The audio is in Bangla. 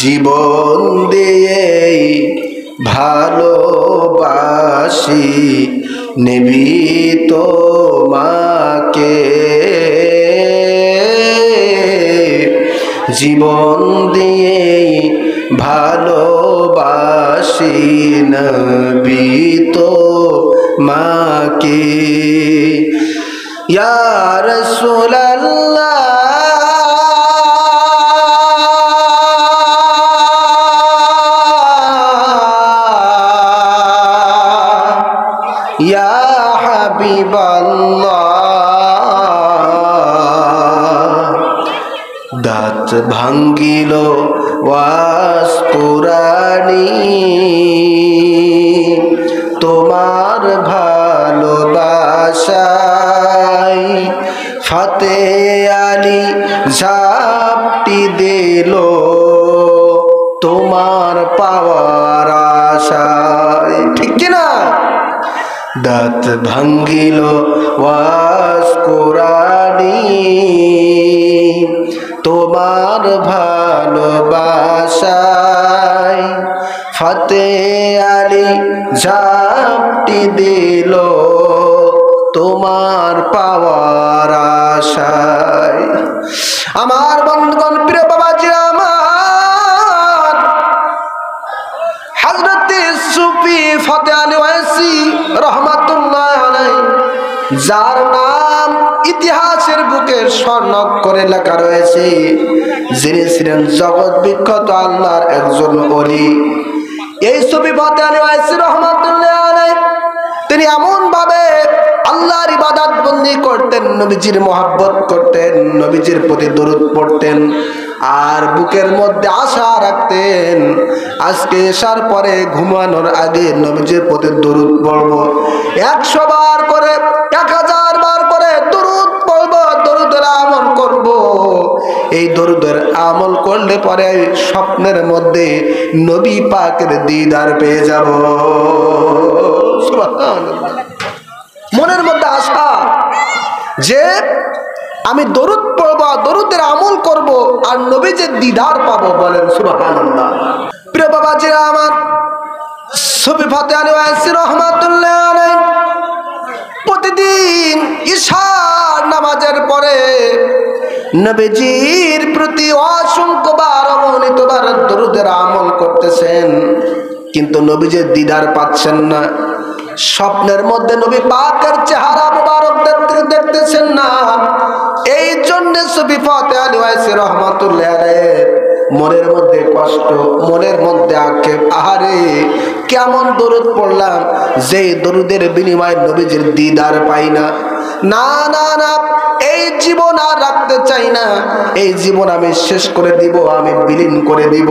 জীবন দিয়ে ভালোবাসি নবী তোমাকে, জীবন দিয়ে ভালোবাসি নবী তোমাকে। ইয়া রাসূলুল্লাহ ইয়া হাবিবাল্লাহ, দাঁত ভাঙ্গিল ওয়াজ কুরানি তোমার ভালোবাসায়, ফাতে আলী ঝাপটি দিল তোমার পাওয়ার আশায়। ঠিক কিনা? দাঁত ভাঙ্গিল ওয়াজ কুরানি তোমার ভালোবাসায়, ফাতে আলী ঝাপটি দিল তোমার পাওয়ার আশায়। আমার বন্ধুগণ, প্রিয় বাবাজিরা আমার, হযরত সুফি ফাতে আলী ওয়াইসি রহমাতুল্লাহ আলাইহি, যার নাম ইতিহাসের বুকে স্বর্ণাক্ষরে লেখা রয়েছে, যিনি ছিলেন জগৎ বিখ্যাত আল্লাহর একজন ওলি। এই সুফি ফাতে আলী ওয়াইসি রহমাতুল্লাহ আলাইহি তিনি এমন ভাবে আল্লাহর ইবাদত বন্দি করতেন, নবীজির মহব্বত করতেন, নবীজির প্রতি দরুদ পড়তেন, আর বুকের মধ্যে আশা রাখতেন আজকে এশার পরে ঘুমানোর আগে নবীজির প্রতি দরুদ পড়ব, 100 বার করে 1000 বার করে দরুদ পড়ব, দরুদের আমল করব। এই দরুদের আমল করলে পরে স্বপ্নের মধ্যে নবী পাকের দিদার পেয়ে যাব। সুবহানাল্লাহ। মনের মধ্যে আশা যে আমি দরুদ পড়ব, দরুদের আমল করব, আর নবীজির দিদার পাবো। বলেন সুবহানাল্লাহ। প্রিয় বাবাজিরা আমার, সুফি ফাতে আলী ওয়াইসি রহমাতুল্লাহ আলাইহি প্রতিদিন ইশার নামাজের পরে নবীজির প্রতি অসংখ্যবার অগণিতবার দরুদের আমল করতেছেন, কিন্তু নবীজির দিদার পাচ্ছেন না। স্বপ্নের মধ্যে নবী পাকের চেহারা মুবারক দেখতেছেন না। এই জন্য সুফি ফাতে আলী ওয়াইসি রহমাতুল্লাহ আলাইহি মনের মধ্যে কষ্ট, মনের মধ্যে আক্ষেপ, আহারে কেমন দরুদ পড়লাম যে দরুদের বিনিময়ে নবীজির দিদার পাই না। না না না, এই জীবন আর রাখতে চাই না, এই জীবন আমি শেষ করে দিব, আমি বিলীন করে দিব।